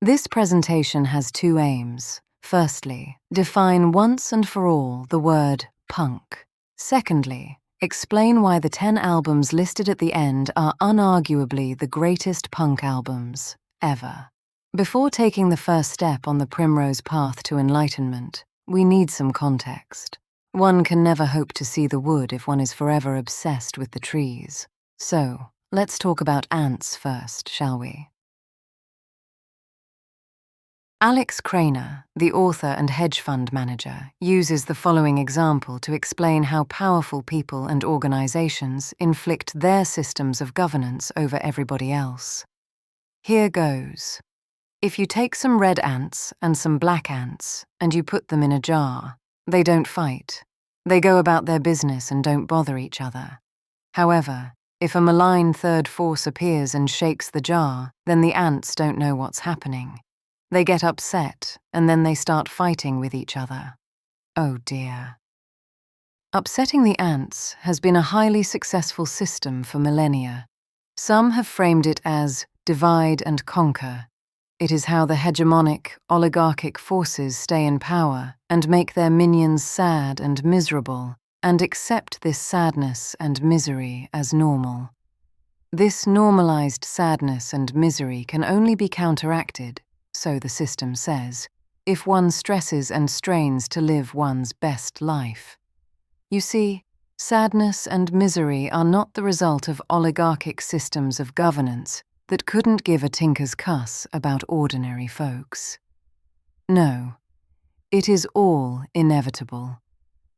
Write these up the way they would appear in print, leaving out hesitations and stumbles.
This presentation has two aims. Firstly, define once and for all the word punk. Secondly, explain why the 10 albums listed at the end are unarguably the greatest punk albums ever. Before taking the first step on the primrose path to enlightenment, we need some context. One can never hope to see the wood if one is forever obsessed with the trees. So, let's talk about ants first, shall we? Alex Craner, the author and hedge fund manager, uses the following example to explain how powerful people and organizations inflict their systems of governance over everybody else. Here goes. If you take some red ants and some black ants and you put them in a jar, they don't fight. They go about their business and don't bother each other. However, if a malign third force appears and shakes the jar, then the ants don't know what's happening. They get upset, and then they start fighting with each other. Oh dear. Upsetting the ants has been a highly successful system for millennia. Some have framed it as divide and conquer. It is how the hegemonic, oligarchic forces stay in power and make their minions sad and miserable, and accept this sadness and misery as normal. This normalized sadness and misery can only be counteracted, so the system says, if one stresses and strains to live one's best life. You see, sadness and misery are not the result of oligarchic systems of governance that couldn't give a tinker's cuss about ordinary folks. No, it is all inevitable,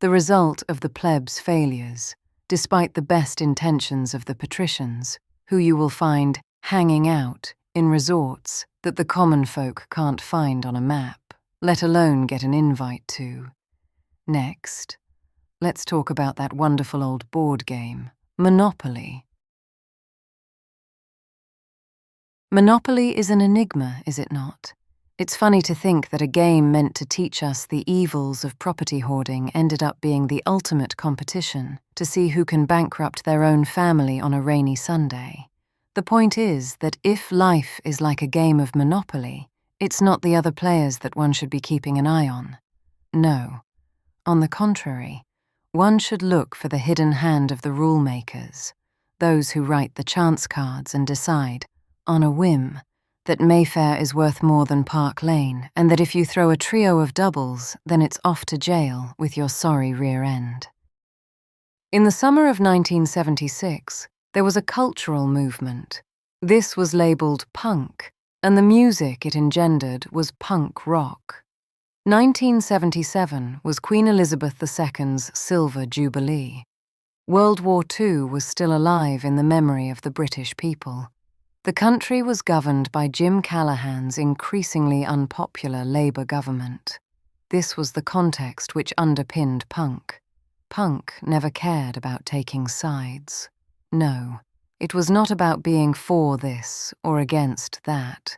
the result of the plebs' failures, despite the best intentions of the patricians, who you will find hanging out in resorts that the common folk can't find on a map, let alone get an invite to. Next, let's talk about that wonderful old board game, Monopoly. Monopoly is an enigma, is it not? It's funny to think that a game meant to teach us the evils of property hoarding ended up being the ultimate competition to see who can bankrupt their own family on a rainy Sunday. The point is that if life is like a game of Monopoly, it's not the other players that one should be keeping an eye on. No. On the contrary, one should look for the hidden hand of the rule makers, those who write the chance cards and decide, on a whim, that Mayfair is worth more than Park Lane, and that if you throw a trio of doubles, then it's off to jail with your sorry rear end. In the summer of 1976, there was a cultural movement. This was labeled punk, and the music it engendered was punk rock. 1977 was Queen Elizabeth II's Silver Jubilee. World War II was still alive in the memory of the British people. The country was governed by Jim Callaghan's increasingly unpopular Labour government. This was the context which underpinned punk. Punk never cared about taking sides. No, it was not about being for this or against that.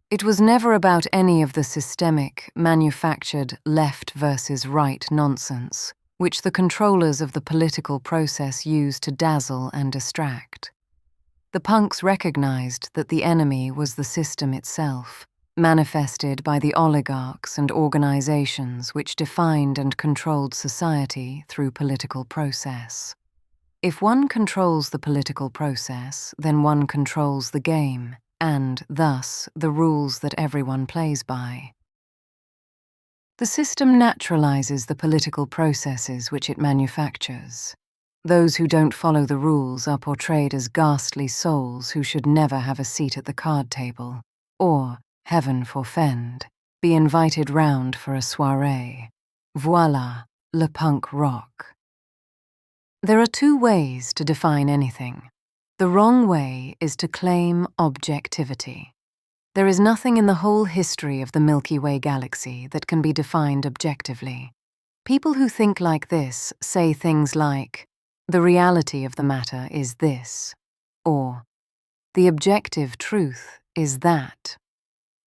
It was never about any of the systemic, manufactured left versus right nonsense, which the controllers of the political process use to dazzle and distract. The punks recognized that the enemy was the system itself, manifested by the oligarchs and organizations which defined and controlled society through political process. If one controls the political process, then one controls the game, and, thus, the rules that everyone plays by. The system naturalizes the political processes which it manufactures. Those who don't follow the rules are portrayed as ghastly souls who should never have a seat at the card table, or, heaven forfend, be invited round for a soirée. Voilà, le punk rock. There are two ways to define anything. The wrong way is to claim objectivity. There is nothing in the whole history of the Milky Way galaxy that can be defined objectively. People who think like this say things like, the reality of the matter is this, or the objective truth is that.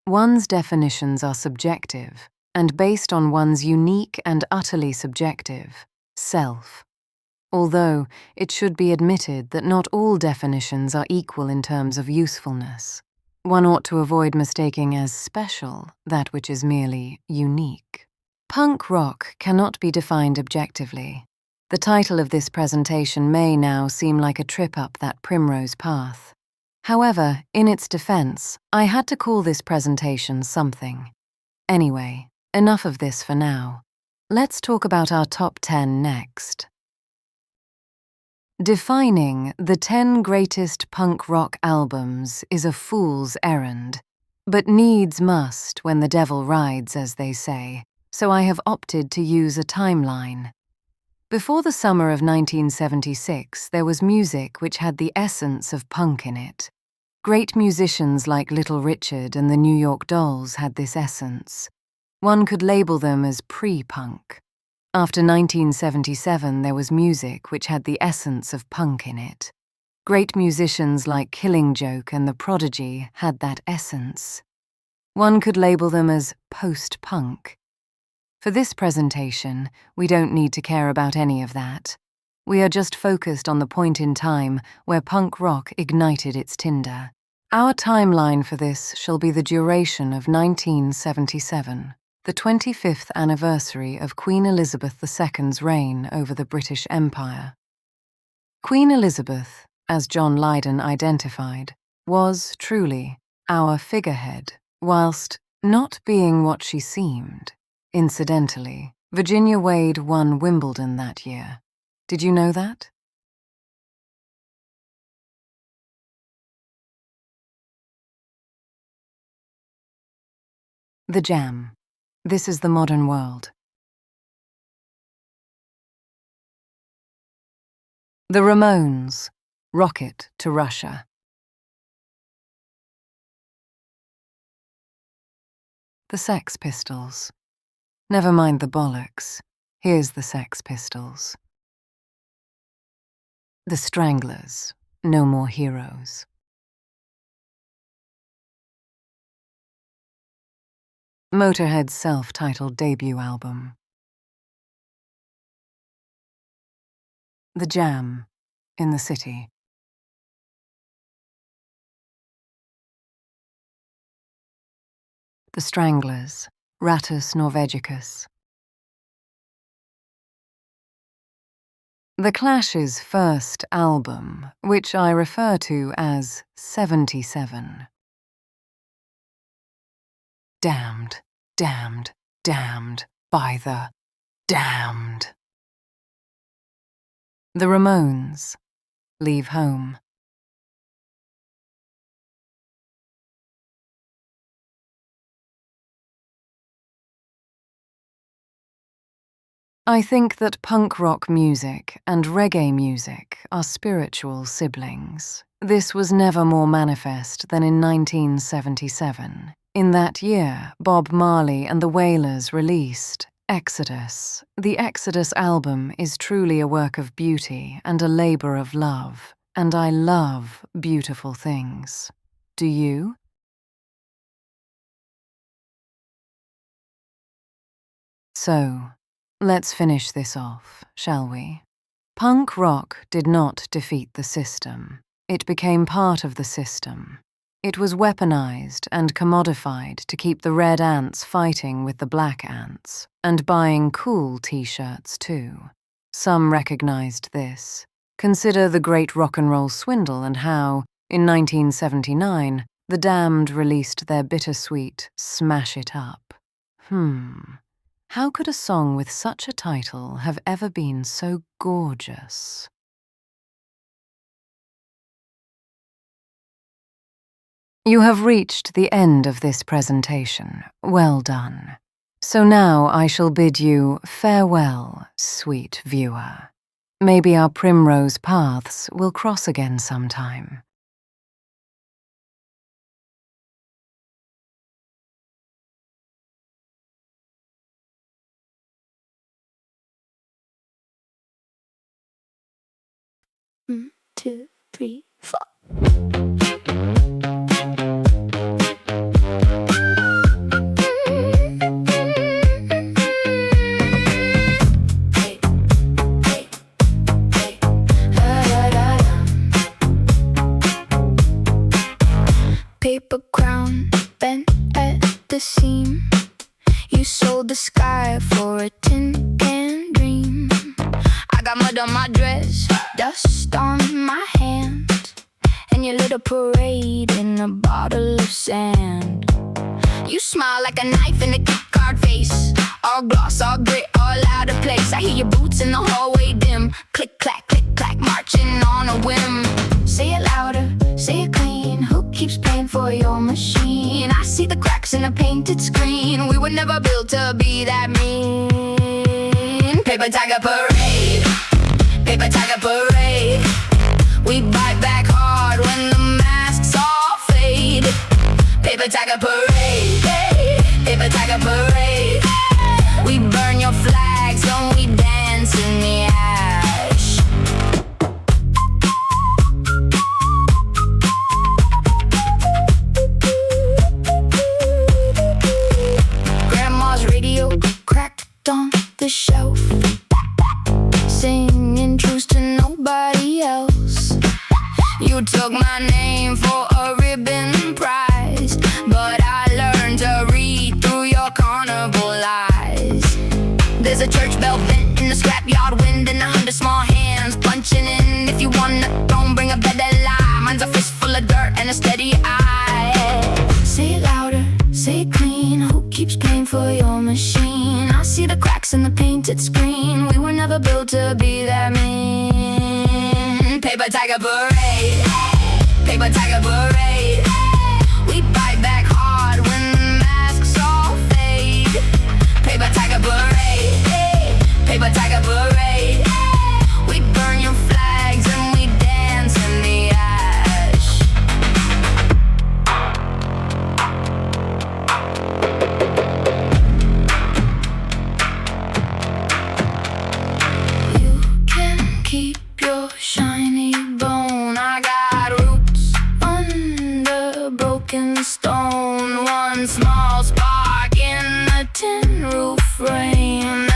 One's definitions are subjective and based on one's unique and utterly subjective self. Although it should be admitted that not all definitions are equal in terms of usefulness. One ought to avoid mistaking as special that which is merely unique. Punk rock cannot be defined objectively. The title of this presentation may now seem like a trip up that primrose path. However, in its defense, I had to call this presentation something. Anyway, enough of this for now. Let's talk about our top 10 next. Defining the 10 greatest punk rock albums is a fool's errand, but needs must when the devil rides, as they say, so I have opted to use a timeline. Before the summer of 1976, there was music which had the essence of punk in it. Great musicians like Little Richard and the New York Dolls had this essence. One could label them as pre-punk. After 1977, there was music which had the essence of punk in it. Great musicians like Killing Joke and The Prodigy had that essence. One could label them as post-punk. For this presentation, we don't need to care about any of that. We are just focused on the point in time where punk rock ignited its tinder. Our timeline for this shall be the duration of 1977, the 25th anniversary of Queen Elizabeth II's reign over the British Empire. Queen Elizabeth, as John Lydon identified, was truly our figurehead, whilst not being what she seemed. Incidentally, Virginia Wade won Wimbledon that year. Did you know that? The Jam. This is the modern world. The Ramones. Rocket to Russia. The Sex Pistols. Never mind the bollocks. Here's the Sex Pistols. The Stranglers. No More Heroes. Motorhead's self-titled debut album. The Jam. In the City. The Stranglers. Rattus Norvegicus. The Clash's first album, which I refer to as 77. Damned, damned, damned by the damned. The Ramones. Leave Home. I think that punk rock music and reggae music are spiritual siblings. This was never more manifest than in 1977. In that year, Bob Marley and the Wailers released Exodus. The Exodus album is truly a work of beauty and a labor of love, and I love beautiful things. Do you? So, let's finish this off, shall we? Punk rock did not defeat the system. It became part of the system. It was weaponized and commodified to keep the red ants fighting with the black ants, and buying cool t-shirts too. Some recognized this. Consider the great rock and roll swindle and how, in 1979, the Damned released their bittersweet Smash It Up. How could a song with such a title have ever been so gorgeous? You have reached the end of this presentation. Well done. So now I shall bid you farewell, sweet viewer. Maybe our primrose paths will cross again sometime. One, two, three, four. Paper crown bent at the seam. You sold the sky for a tin can dream. I got mud on my dress, dust on my hands, and your little parade in a bottle of sand. You smile like a knife in a gift card face, all gloss, all grit, all out of place. I hear your boots in the hallway dim, click clack, marching on a whim. Say it louder, say it clean. Who keeps paying for your machine? I see the cracks in a painted screen. We were never built to be that mean. Paper tiger parade, paper tiger parade. We bite back hard when the masks all fade. Paper tiger parade, paper tiger parade. We burn your flags and we dance in the ash. Grandma's radio cracked on the shelf, singing truths to nobody else. You took my name for a ribbon prize, but I learned to read through your carnival eyes. There's a church bell bent in the scrapyard wind, and 100 small hands punching in. If you wanna don't bring a better lie. Mine's a fist full of dirt and a steady eye. Say it louder, say it clean. Who keeps paying for your machine? I see the cracks in the painted screen. We were never built to be that mean. Paper tiger parade, paper tiger parade. We bite back hard when the masks all fade. Paper tiger parade, paper tiger parade. We burn your flags and we dance in the ash. You can keep your shiny bone. I got roots under broken stone. One small spark in the tin roof frame.